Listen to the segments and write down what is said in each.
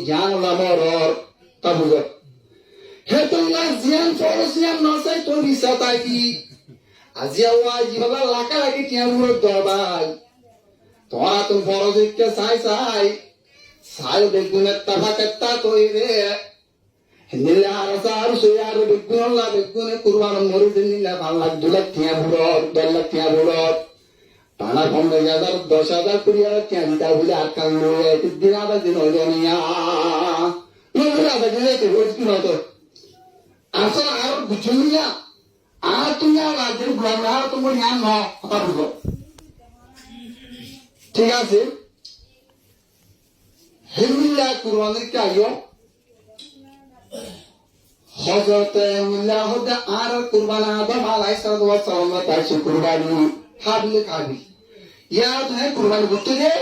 Jan lamoror tabuga. Hetunga zian forosiam nasai to bisata ki. Azia waji baba laka lagi tiamur dobai. Tora tum forosik ke sai. Sai begunet tabaketta to ire. Nilla arasar suyar begunolla begune kurban moridinilla balak dulat tiamur dolak tiamur. Tanah Bombay jadar 10,000 kuriya kya kita boleh akan loe itu dinada dino joniya loe ada jadi itu wajib nado asal Arab bujunya atunya lagi berapa tu mungkin no apa dulu tiga sih himmilah Quran kya yo Hazrat Himmilah hoda Arab Quran ada malai sallallahu alaihi wasallam tashi Quran habile kabi ya tuh kurban butuh deh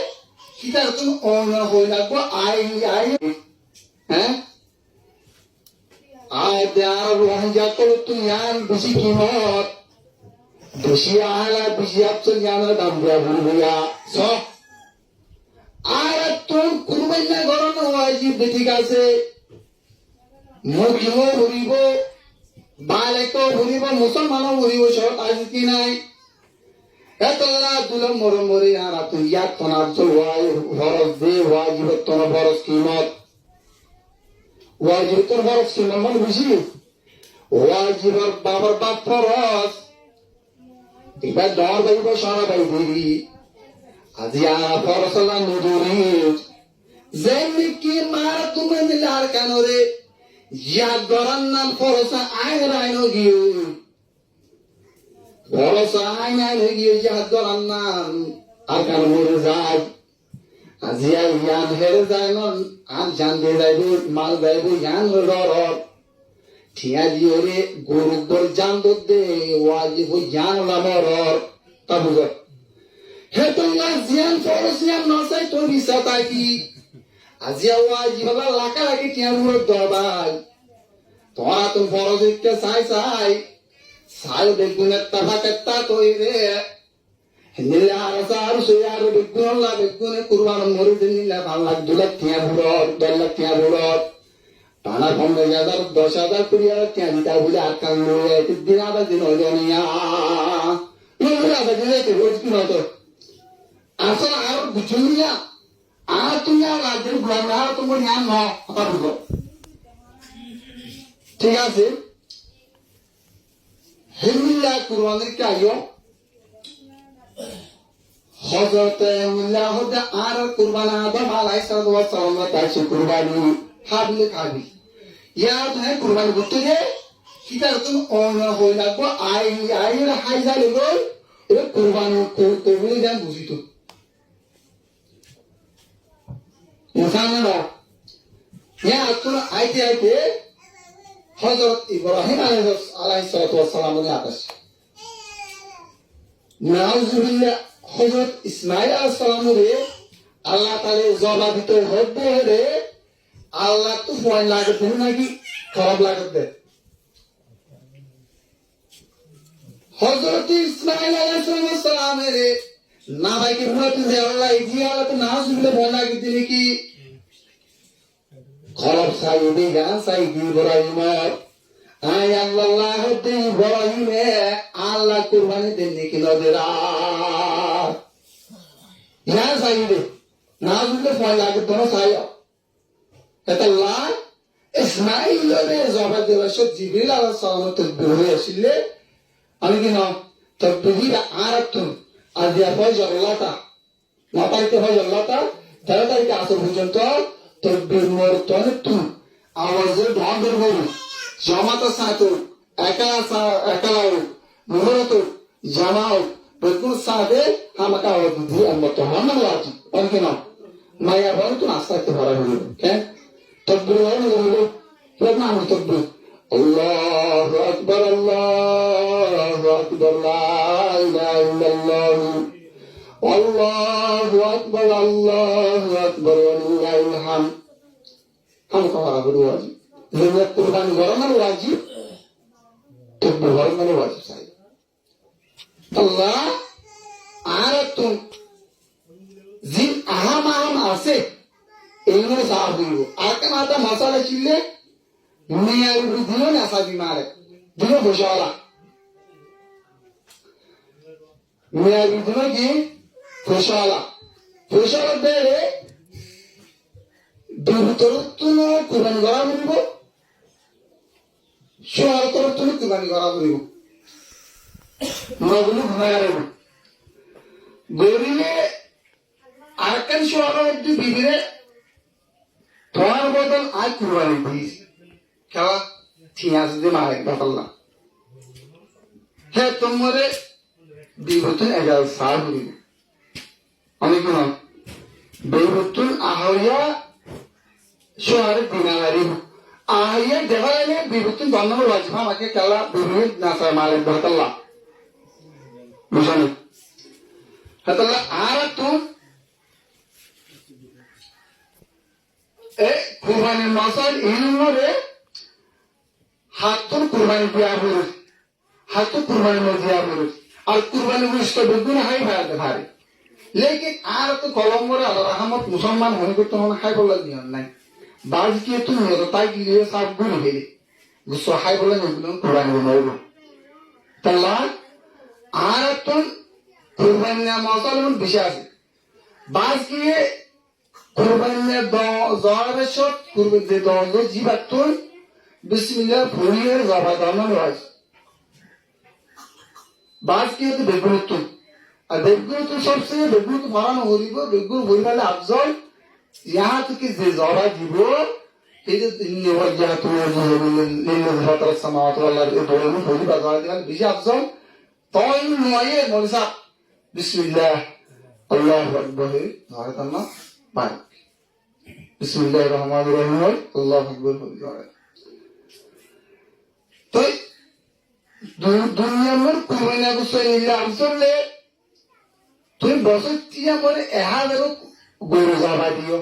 kita tuh orang hoinak gua ai ada orang jatuh tuh yang bisi kimot bisi ala bisi absen yang ada ya so ada tuh kurbannya orang wajib ditigase mukimo huribo baleko huribo musalmano huribo short ajuki nai Etalla dulam mori aratu yak tanabul horos de wajib tona boros kimat wajib tona boros kimat man buji wajib babar bap foros iba dar bai ba shara bai diri adia foros la nuduri zemki mar tumen lar kanore ya goran nan forosa ay raino giu Borosanya lagi jahat dorannan akan murzaj azia yan herzanon an jande daibu mal daibu yan loror tia diore guru dol jando de wajibu yan lamoror tabuga hetunga zian forosiam nasai to bisata ki azia wajib baba laka lagi tia mur dobai tora tum forosik ke sai Sai begunet tabaketta to ire. Nilla arasar suyar begunolla begune kurban moridinilla balak dulat tiamur dolak tiamur. Tanah Bombay jadar 10,000 kuriya kya kita boleh akan loe itu dinada dino joniya loe ada jadi itu wajib nado asal Arab bujunya atunya lagi berapa tu mungkin no apa dulu tiga sih Himmilah Quran kya yo Hazrat Himmilah hoda Arab Quran ada malai sallallahu alaihi wasallam tashi Quran habile kabi ya tuh Quran butuh deh kita tuh orang hoinak gua ai haizal lo itu Quran ko boleh jangan buzitu insan ya tuh ai Hazrat Ibrahim alaihissalatu wassalam ne atas. Nauzubillah Hazrat Ismail alaihissalam re Allah Taala zaba dito hodde re Allah tu phone lagat de nagi kharab lagat de. Hazrat Ismail alaihissalam re na bhai ki bhut de Allah idialat nauzubillah phone lagat de ki Kharab sahibi gan sahibi Ibrahim ay Allah de Ibrahim Allah kurbani denne ki nodera ya sahibi nazul phone lag dono sahiya Allah Ismail ne zabat de rashid Jibril alayhi salam tadbir asille algina tadbir aratun adia fajallata na paite fajallata tara tarike asr পর্যন্ত তকবীর মরতন তু আওয়াজে ঢাকের বলি জামাতা সাথে একালাও মুহরত জামাও বেকুন সাথে আমাকে আওয়াজ দিয়ে আমত হামনা ওয়াজি অনকেনা মায়া বল তো আস্তে ভরা হলো কেন তকবীর হলো প্রণাম তকবীর আল্লাহু আকবার লা ইলাহা ইল্লাল্লাহ Allahu Akbar walillahi alhamd. Kamu kawara berwajib. Lihat kurban gorongan wajib. Tukbir gorongan wajib saya. Allah aratun zin aham ase এইগুলো সাফ দিব আর কেন একটা মশালা চিনলে মেয়ের উপরে দিল না সাবি মারে দিল বসলা মেয়ের দিল কি বসলা বসলা দেরে দুতরতুন কুরবানি করা করিব সোয়ার তরতুন কুরবানি করা করিব নগুলো ঘুমাই রাখব গরিবে আরকান সোয়ার মধ্যে বিবিরে তোমার বদল আজ কুরবানি দিস খেলা ঠিক আছে যে মারে বাতাল্লা হ্যাঁ তোমারে বিভূতিন এগাল সার করিব অনেক নয় বিভূতিন আহরিয়া সোয়ারে দিনা মারিব আহরিয়া দেওয়ালে বিভূতিন বন্ধন রাজমা আমাকে খেলা বিভূত নাসা মারে বাতাল্লা বুঝানো হাতাল্লা আর তুই কুরবানির মাসাল ইলমরে হাতুর কুরবানি দিয়া বলুন হাতুর কুরবানি দিয়া বলুন আর কুরবানি বুঝতে বেগুন হাই ভাড়াতে ভারে লেকিন আর তো কলম্বরে আল্লাহ রহমত মুসলমান হয়ে করতে মনে হাই বলার নিয়ম নাই বাজ গিয়ে তুমি তাই গিয়ে সাপ গুলি ফেলে গুছো হাই বলে কুরবানি বলব তাল্লা আর তো কুরবানি মাসাল বেশি আছে বাজ গিয়ে কুরবানির জবাবেশ্বর কুরবান যে দল জিবাতুন বিসমিল্লাহ ফুরিয়ের জবাদানা রয়েছে বাস কি হতো বেগুনতুন আর বেগুনতুন সবচেয়ে বেগুন ফরানো হরিব বেগুন হরিবালে আফজল ইহা থেকে যে জবা দিব এই যে নিওয়াজ্জাহাতু লিল্লাহি সামাওয়াতু ওয়াল আরদি দোনো হরিবা জবা দিবেন বেশি আফজল তাই নয়ে মনসা বিসমিল্লাহ আল্লাহু আকবার জবাদানা বাই বিসমিল্লাহির রহমানির রহিম আল্লাহু আকবার হরিবা তো দুনিয়ার মোর কুরবানি গুছাই নিলে আমসলে তুই বছর তিয়া মনে এহাদের গরু যাবা দিও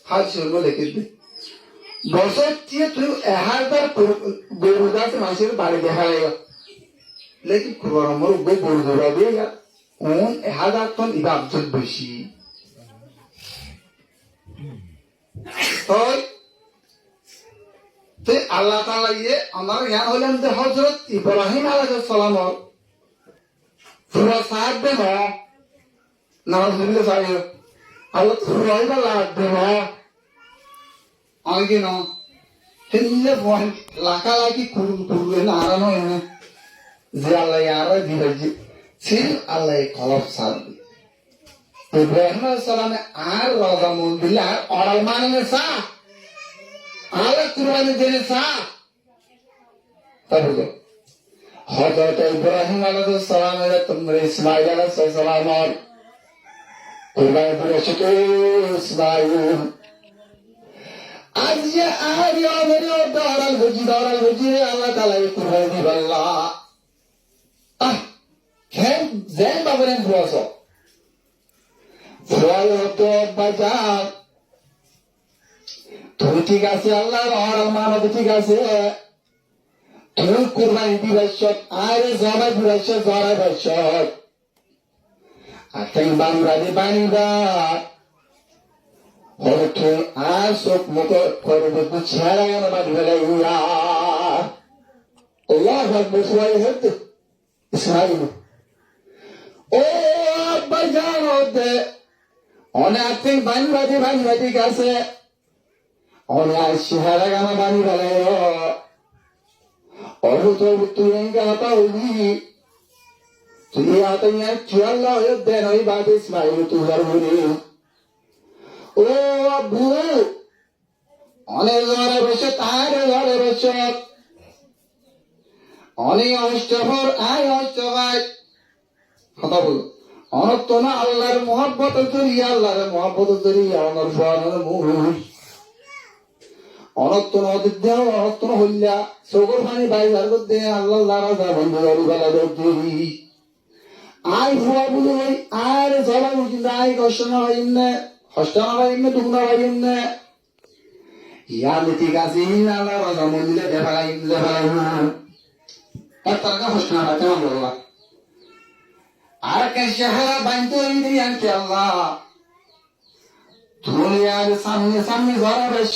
হাত সর্ব লিখে দে বছর তিয়া তুই এহাদার গরু গাছ মানুষের বাড়ি দেখা লাগা লেকিন কুরবান মোর গরু যাবা দিয়ে কোন এহাদার তো ইবা আফজল বেশি তো আল্লাহ তাআলা ইয়ে আমার জ্ঞান হলেন যে হযরত ইব্রাহিম আলাইহিস সালাম পুরো সাহায্য না নাউজুবিল্লাহ সাহেব আল্লাহ ইব্রাহিম আল্লাহ দেব আগে না হিল্লে ফোন লাকা লাকি কুরুলে না আরানো এনে যে আল্লাহ ইয়ারা দিবাজি সিল আল্লাহ কলব সাল ইব্রাহিম আলাইহিস সালাম আর রাজা মন্দিলা অরাল মানে সা আলা কুরবানি দেনে সা তাহলে হযরত ইব্রাহিম আলাইহিস সালামের তোমরা ইসমাঈল আলাইহিস সালাম আর কুরবানি করেছে তো ইসমাঈল আজ যে আরিয়া মেরে দারাল বুঝি আল্লাহ তাআলা কুরবানি দিবাল্লা কেন যেন বাবরেন বুয়াসো ফুয়ালো তো বাজার তুমি ঠিক আছে আল্লাহ আর মানব ঠিক আছে তুমি কুরবানি দিবাস আরে জবাই দিবাস জরা বাস আর তাই বাংলাদেশ বানিবা হয়তো আর সব মুখ করবে বুঝারা না বাড়বে ইয়া আল্লাহ আকবার সবাই হতে ইসমাইল ও আব্বা জানো দে অনেক বাংলাদেশ কাছে অনেক চেহারা গানা বানি বলে অবুত তুই গাতা হইলি তুই আতাইয়া চুয়াল্লাহ দেন ওই বাদ ইসমাইল তুই হরবুনি ও আব্বু অনেক ঘরে বসে তার ঘরে বসে অনেক অষ্টভর আয় অষ্টভাই কথা বলো অনত্ত না আল্লাহর মহব্বত জড়িয়ে আল্লাহর মহব্বত জড়িয়ে আমার ফোয়ানোর মুখ অনত্ত নদীর অনত্ত হইলা চোখর পানি বাইবার করতে আল্লাহ রাজা বন্ধু বেলা দি আয় ভুয়া বুঝে ওই আর জবা বুঝি আয় কষ্ট না হইম না কষ্ট না হইম না দুঃখ না হইম না ইয়া নীতি গাছি আল্লাহ রাজা মন্দিরে দেখালাইম আর তার কষ্ট না হয় কেমন বললাম আর কে চেহারা বাঁধতে হইনি আনতে আল্লাহ ধুলিয়ার সামনে সামনে ধরা